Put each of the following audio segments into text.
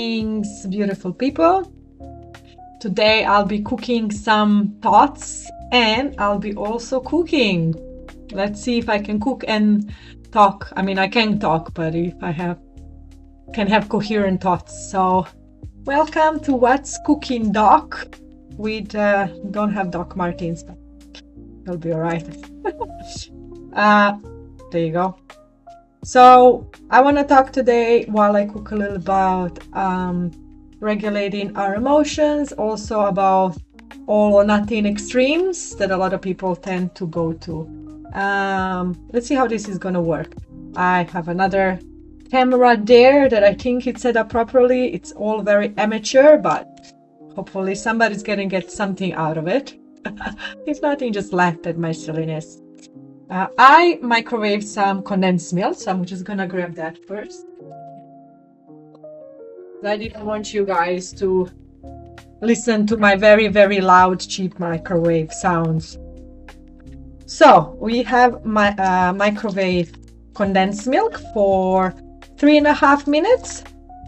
Greetings, beautiful people. Today I'll be cooking some thoughts and I'll be also cooking. Let's see if I can cook and talk. I mean, I can talk, but if I can have coherent thoughts. So welcome to What's Cooking Doc. We don't have Doc Martens, but it'll be all right. There you go. So I want to talk today while I cook a little about regulating our emotions, also about all or nothing extremes that a lot of people tend to go to. Let's see how this is going to work. I have another camera there that I think it's set up properly. It's all very amateur, but hopefully somebody's going to get something out of it. If not, you just laughed at my silliness. I microwaved some condensed milk, so I'm just gonna grab that first. I didn't want you guys to listen to my very, very loud, cheap microwave sounds. So we have my microwave condensed milk for 3.5 minutes,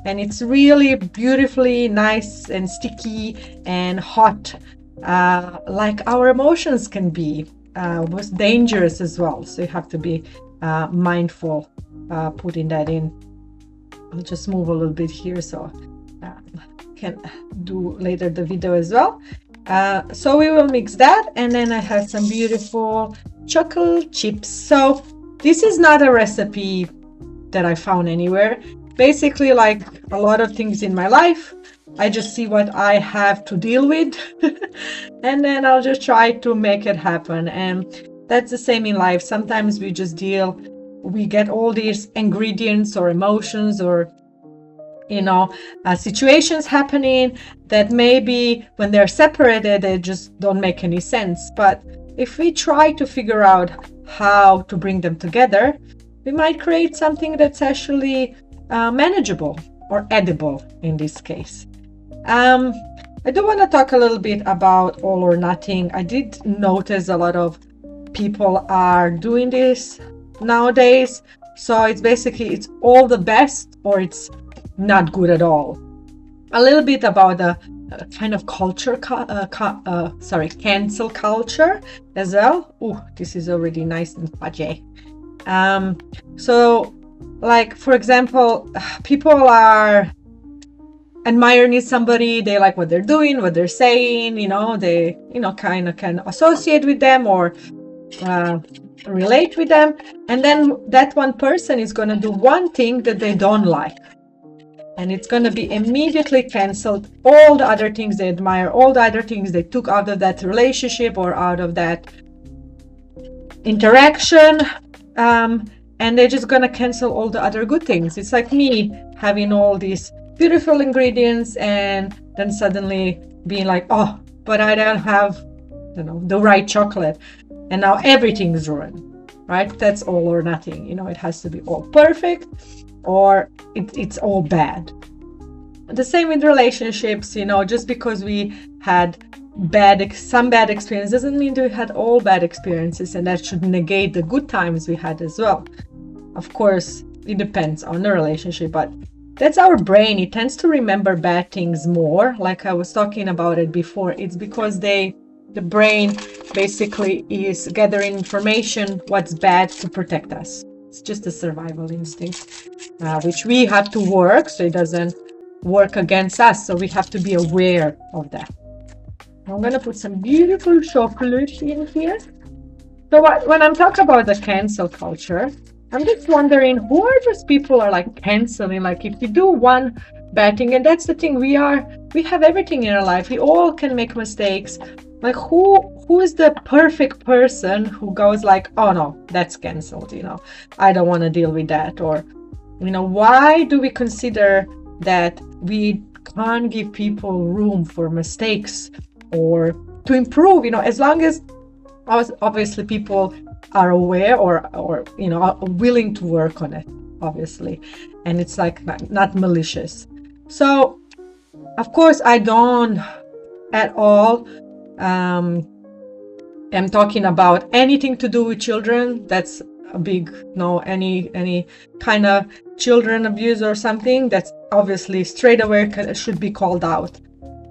and it's really beautifully nice and sticky and hot, like our emotions can be. Was dangerous as well, so you have to be mindful putting that in. I'll just move a little bit here so can do later the video as well. So we will mix that, and then I have some beautiful chocolate chips. So this is not a recipe that I found anywhere. Basically, like a lot of things in my life, I just see what I have to deal with and then I'll just try to make it happen. And that's the same in life. Sometimes we get all these ingredients or emotions or situations happening that maybe when they're separated they just don't make any sense. But if we try to figure out how to bring them together, we might create something that's actually manageable or edible in this case. I do want to talk a little bit about all or nothing. I did notice a lot of people are doing this nowadays. So it's basically, it's all the best or it's not good at all. A little bit about the kind of culture, cancel culture as well. Oh, this is already nice and fudgy. So like, for example, people are admiring somebody, they like what they're doing, what they're saying, they kind of can associate with them or relate with them, and then that one person is going to do one thing that they don't like, and it's going to be immediately canceled. All the other things they admire, all the other things they took out of that relationship or out of that interaction, and they're just going to cancel all the other good things. It's like me having all these beautiful ingredients and then suddenly being like, oh, but I don't have the right chocolate, and now everything's ruined, right? That's all or nothing. It has to be all perfect or it's all bad. The same with relationships. Just because we had some bad experience doesn't mean we had all bad experiences, and that should negate the good times we had as well. Of course, it depends on the relationship, but that's our brain. It tends to remember bad things more. Like I was talking about it before, it's because the brain basically is gathering information what's bad to protect us. It's just a survival instinct, which we have to work so it doesn't work against us. So we have to be aware of that. I'm going to put some beautiful chocolate in here. So when I'm talking about the cancel culture, I'm just wondering, who are those people are like canceling? Like if you do one bad thing, and that's the thing, we have everything in our life. We all can make mistakes. Like who is the perfect person who goes like, oh no, that's canceled, I don't want to deal with that. Or, why do we consider that we can't give people room for mistakes or to improve, as long as obviously people are aware or are willing to work on it, obviously, and it's like not malicious. So of course I don't at all am talking about anything to do with children. That's a big no. Any kind of children abuse or something, that's obviously straight away should be called out.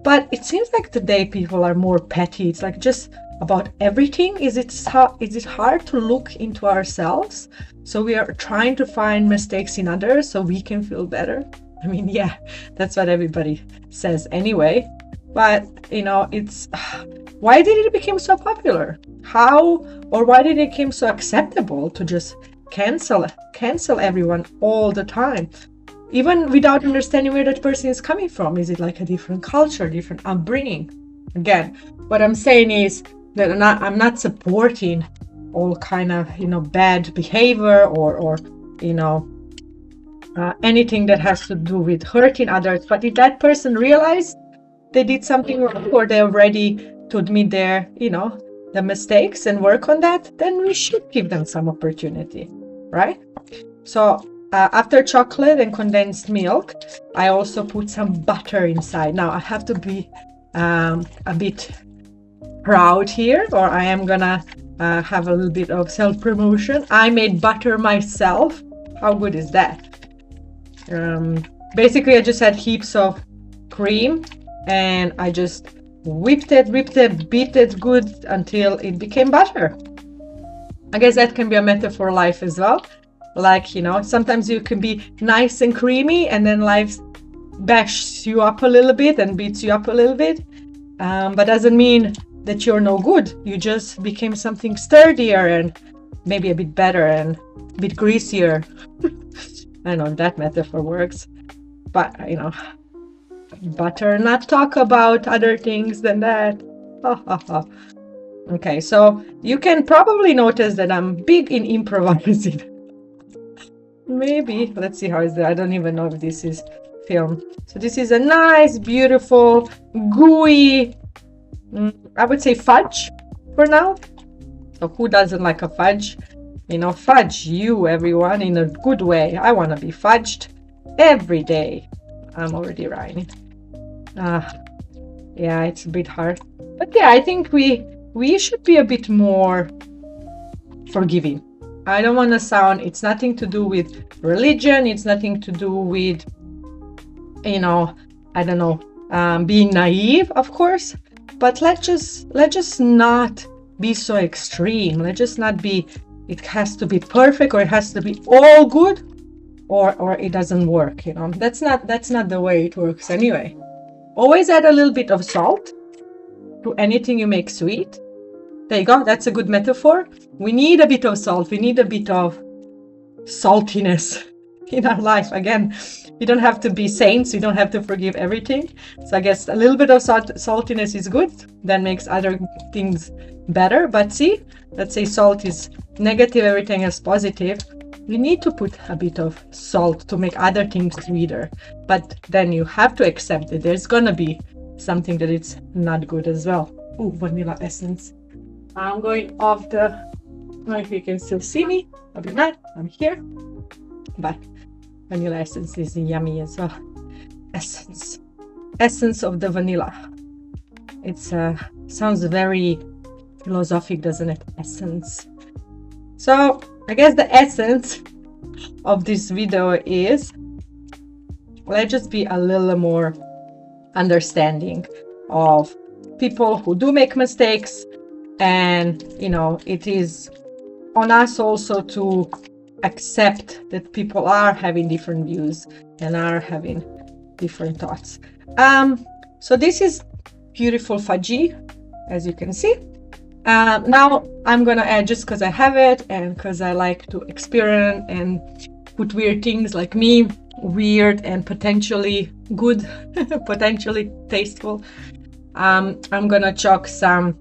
But it seems like today people are more petty. It's like just about everything. Is it hard to look into ourselves? So we are trying to find mistakes in others so we can feel better. I mean, yeah, that's what everybody says anyway. But it's why did it become so popular? How or why did it become so acceptable to just cancel everyone all the time, even without understanding where that person is coming from? Is it like a different culture, different upbringing? Again, what I'm saying is that I'm not supporting all kind of bad behavior or anything that has to do with hurting others. But if that person realized they did something wrong, or they're ready to admit their the mistakes and work on that, then we should give them some opportunity, right? So after chocolate and condensed milk, I also put some butter inside. Now I have to be a bit proud here, or I am gonna have a little bit of self-promotion. I made butter myself. How good is that? Basically I just had heaps of cream and I just whipped it, beat it good until it became butter. I guess that can be a metaphor for life as well. Like, sometimes you can be nice and creamy and then life bashes you up a little bit and beats you up a little bit. But doesn't mean that you're no good. You just became something sturdier and maybe a bit better and a bit greasier. I don't know if that metaphor works, but butter not talk about other things than that. Okay, so you can probably notice that I'm big in improvising. Maybe let's see how is that. I don't even know if this is film. So this is a nice, beautiful, gooey, I would say fudge for now. So who doesn't like a fudge? Fudge you, everyone, in a good way. I want to be fudged every day. I'm already rhyming. Yeah, it's a bit hard. But yeah, I think we should be a bit more forgiving. I don't want to sound, it's nothing to do with religion. It's nothing to do with, I don't know, being naive, of course. But let's just not be so extreme. Let's just not be, it has to be perfect, or it has to be all good, or it doesn't work. That's not the way it works anyway. Always add a little bit of salt to anything you make sweet. There you go. That's a good metaphor. We need a bit of salt. We need a bit of saltiness in our life. Again, you don't have to be saints. You don't have to forgive everything. So I guess a little bit of saltiness is good. That makes other things better. But see, let's say salt is negative, everything is positive. You need to put a bit of salt to make other things sweeter. But then you have to accept that there's gonna be something that it's not good as well. Ooh, vanilla essence. I'm going off the, I don't know if you can still see me. Probably not. I'm here. But vanilla essence is yummy as well. Essence of the vanilla. It's sounds very philosophic, doesn't it? Essence. So I guess the essence of this video is, let's just be a little more understanding of people who do make mistakes. And it is on us also to accept that people are having different views and are having different thoughts. So this is beautiful fudgy, as you can see. Now I'm gonna add, just because I have it and because I like to experiment and put weird things, like me, weird and potentially good, potentially tasteful. I'm gonna chuck some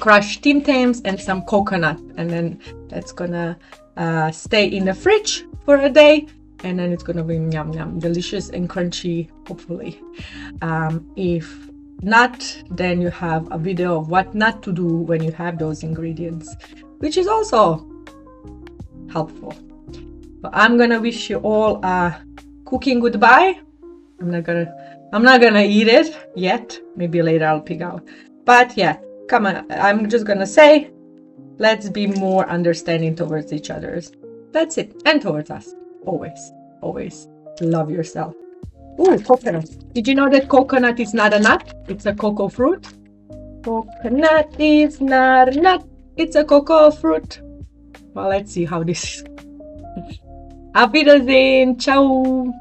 crushed Tim Tams and some coconut, and then that's gonna stay in the fridge for a day, and then it's gonna be yum delicious and crunchy, hopefully. If not, then you have a video of what not to do when you have those ingredients, which is also helpful. But I'm gonna wish you all a cooking goodbye. I'm not gonna eat it yet. Maybe later I'll pick out. But yeah, come on, I'm just gonna say, let's be more understanding towards each other. That's it. And towards us. Always love yourself. Ooh, coconut. Did you know that coconut is not a nut? It's a cocoa fruit. Coconut is not a nut. It's a cocoa fruit. Well, let's see how this is. Auf Wiedersehen. Ciao.